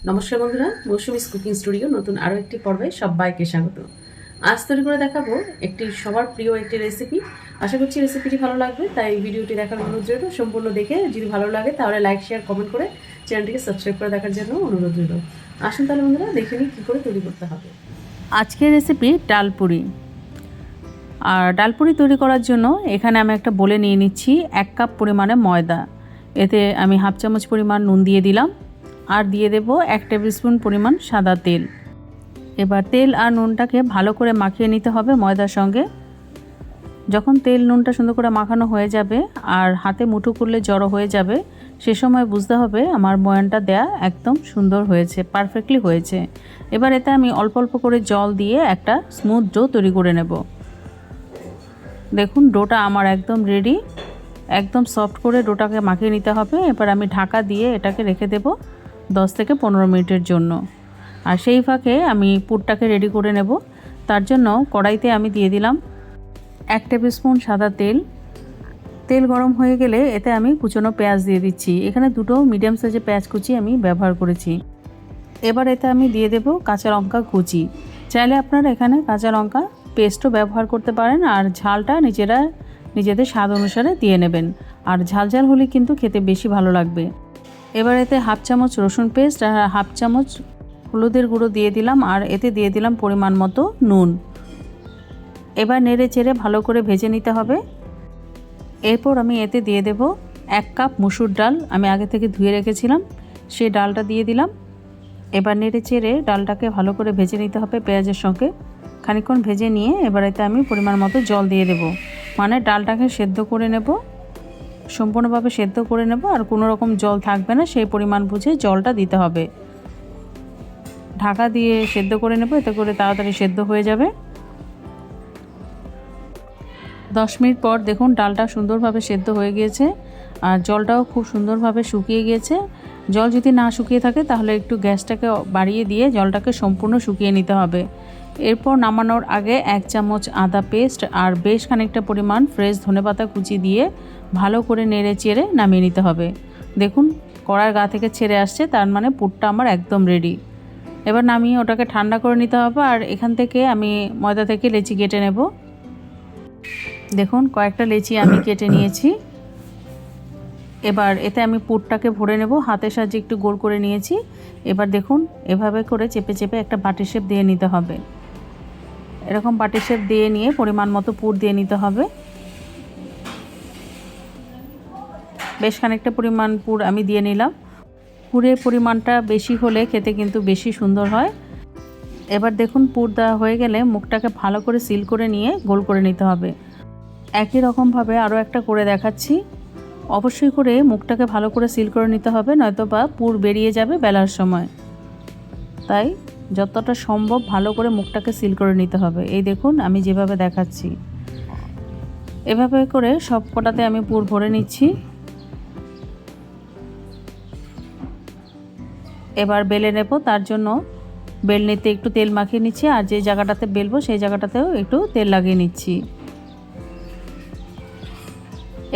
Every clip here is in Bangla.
নমস্কার বন্ধুরা, মৌসুমিস কুকিং স্টুডিও নতুন আরও একটি পর্বে সবাইকে স্বাগত। আজ তৈরি করে দেখাবো একটি সবার প্রিয় একটি রেসিপি। আশা করছি রেসিপিটি ভালো লাগবে, তাই ভিডিওটি দেখার অনুরোধ রইল। সম্পূর্ণ দেখে যদি ভালো লাগে তাহলে লাইক, শেয়ার, কমেন্ট করে চ্যানেলটিকে সাবস্ক্রাইব করে দেখার জন্য অনুরোধ রইল। আসুন তাহলে বন্ধুরা দেখে নিই কী করে তৈরি করতে হবে। আজকের রেসিপি ডালপুরি। আর ডালপুরি তৈরি করার জন্য এখানে আমি একটা বলে নিয়ে নিচ্ছি 1 কাপ পরিমাণে ময়দা। এতে আমি হাফ চামচ পরিমাণ নুন দিয়ে দিলাম, আর দিয়ে দেব 1 টেবিল স্পুন পরিমাণ সাদা তেল। এবার তেল আর নুনটাকে ভালো করে মাখিয়ে নিতে হবে ময়দার সঙ্গে। যখন তেল নুনটা সুন্দর করে মাখানো হয়ে যাবে আর হাতে মুঠো করলে জড়ো হয়ে যাবে, সে সময় বুঝতে হবে আমার ময়ানটা দেয়া একদম সুন্দর হয়েছে, পারফেক্টলি হয়েছে। এবার এতে আমি অল্প অল্প করে জল দিয়ে একটা স্মুথ ডো তৈরি করে নেব। দেখুন ডোটা আমার একদম রেডি, একদম সফট করে ডোটাকে মাখিয়ে নিতে হবে। এবার আমি ঢাকা দিয়ে এটাকে রেখে দেব 10 থেকে 15 মিনিটের জন্য। আর সেই ফাঁকে আমি পুরটাকে রেডি করে নেব। তার জন্য কড়াইতে আমি দিয়ে দিলাম 1 টেবিল স্পুন সাদা তেল। তেল গরম হয়ে গেলে এতে আমি কুচনো পেঁয়াজ দিয়ে দিচ্ছি। এখানে দুটো মিডিয়াম সাইজের পেঁয়াজ কুচি আমি ব্যবহার করেছি। এবার এতে আমি দিয়ে দেব কাঁচা লঙ্কা কুচি। চাইলে আপনারা এখানে কাঁচা লঙ্কা পেস্টও ব্যবহার করতে পারেন, আর ঝালটা নিজেদের স্বাদ অনুসারে দিয়ে নেবেন। আর ঝাল ঝাল হলে কিন্তু খেতে বেশি ভালো লাগবে। এবার এতে হাফ চামচ রসুন পেস্ট আর হাফ চামচ হলুদের গুঁড়ো দিয়ে দিলাম, আর এতে দিয়ে দিলাম পরিমাণ মতো নুন। এবার নেড়ে চেড়ে ভালো করে ভেজে নিতে হবে। এরপর আমি এতে দিয়ে দেব 1 কাপ মসুর ডাল, আমি আগে থেকে ধুয়ে রেখেছিলাম, সেই ডালটা দিয়ে দিলাম। এবার নেড়ে চেড়ে ডালটাকে ভালো করে ভেজে নিতে হবে পেঁয়াজের সঙ্গে। খানিকক্ষণ ভেজে নিয়ে এবার এতে আমি পরিমাণ মতো জল দিয়ে দেব। মানে ডালটাকে সেদ্ধ করে নেব, সম্পূর্ণভাবে সেদ্ধ করে নেব, আর কোনো রকম জল থাকবে না, সেই পরিমাণ বুঝে জলটা দিতে হবে। ঢাকা দিয়ে সেদ্ধ করে নেব, এতে করে তাড়াতাড়ি সেদ্ধ হয়ে যাবে। 10 মিনিট পর দেখুন ডালটা সুন্দরভাবে সেদ্ধ হয়ে গিয়েছে, আর জলটাও খুব সুন্দরভাবে শুকিয়ে গিয়েছে। জল যদি না শুকিয়ে থাকে তাহলে একটু গ্যাসটাকে বাড়িয়ে দিয়ে জলটাকে সম্পূর্ণ শুকিয়ে নিতে হবে। এরপর নামানোর আগে 1 চামচ আদা পেস্ট আর বেশ খানিকটা পরিমাণ ফ্রেশ ধনেপাতা কুচি দিয়ে ভালো করে নেড়ে চেড়ে নামিয়ে নিতে হবে। দেখুন কড়ার গা থেকে ছেড়ে আসছে, তার মানে পুরটা আমার একদম রেডি। এবার নামিয়ে ওটাকে ঠান্ডা করে নিতে হবে। আর এখান থেকে আমি ময়দা থেকে লেচি কেটে নেব। দেখুন কয়েকটা লেচি আমি কেটে নিয়েছি। এবার এতে আমি পুরটাকে ভরে নেব, হাতের সাহায্যে একটু গোল করে নিয়েছি। এবার দেখুন এভাবে করে চেপে চেপে একটা বাটি শেপ দিয়ে নিতে হবে। এরকম বাটি শেপ দিয়ে নিয়ে পরিমাণ মতো পুর দিয়ে নিতে হবে। বেশ খানিকটা পরিমাণ পুর আমি দিয়ে নিলাম। পুরের পরিমাণটা বেশি হলে খেতে কিন্তু বেশি সুন্দর হয়। এবার দেখুন পুর দেওয়া হয়ে গেলে মুখটাকে ভালো করে সিল করে নিয়ে গোল করে নিতে হবে। একই রকমভাবে আরও একটা করে দেখাচ্ছি। অবশ্যই করে মুখটাকে ভালো করে সিল করে নিতে হবে, নয়তো বা পুর বেরিয়ে যাবে বেলার সময়। তাই যতটা সম্ভব ভালো করে মুখটাকে সিল করে নিতে হবে। এই দেখুন আমি যেভাবে দেখাচ্ছি, এভাবে করে সব কটাতে আমি পুর ভরে নিচ্ছি। এবার বেলে নেব, তার জন্য বেলনিতে একটু তেল মাখিয়ে নিচ্ছি, আর যে জায়গাটাতে বেলবো সেই জায়গাটাতেও একটু তেল লাগিয়ে নিচ্ছি।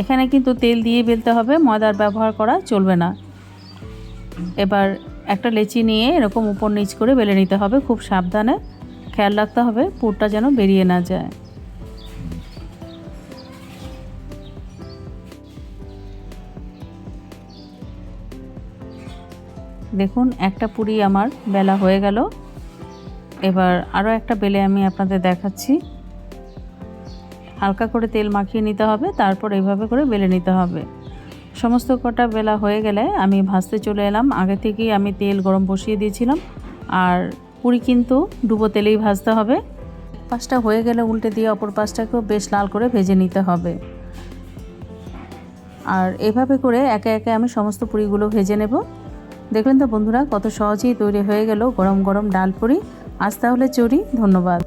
এখানে কিন্তু তেল দিয়ে বেলতে হবে, ময়দার ব্যবহার করা চলবে না। এবার একটা লেচি নিয়ে এরকম উপর নিচ করে বেলে নিতে হবে, খুব সাবধানে খেয়াল রাখতে হবে পুরটা যেন বেরিয়ে না যায়। দেখুন একটা পুরি আমার বেলা হয়ে গেল। এবার আরও একটা বেলে আমি আপনাদের দেখাচ্ছি। হালকা করে তেল মাখিয়ে নিতে হবে, তারপর এইভাবে করে বেলে নিতে হবে। সমস্ত কটা বেলা হয়ে গেলে আমি ভাজতে চলে এলাম। আগে থেকেই আমি তেল গরম বসিয়ে দিয়েছিলাম, আর পুরি কিন্তু ডুবো তেলেই ভাজতে হবে। এক পাশটা হয়ে গেলে উল্টে দিয়ে অপর পাশটাকেও বেশ লাল করে ভেজে নিতে হবে। আর এভাবে করে একে একে আমি সমস্ত পুরিগুলো ভেজে নেব। দেখলেন তো বন্ধুরা, কত সহজেই তৈরি হয়ে গেল গরম গরম ডাল পুরি। আজ তাহলে চলি, ধন্যবাদ।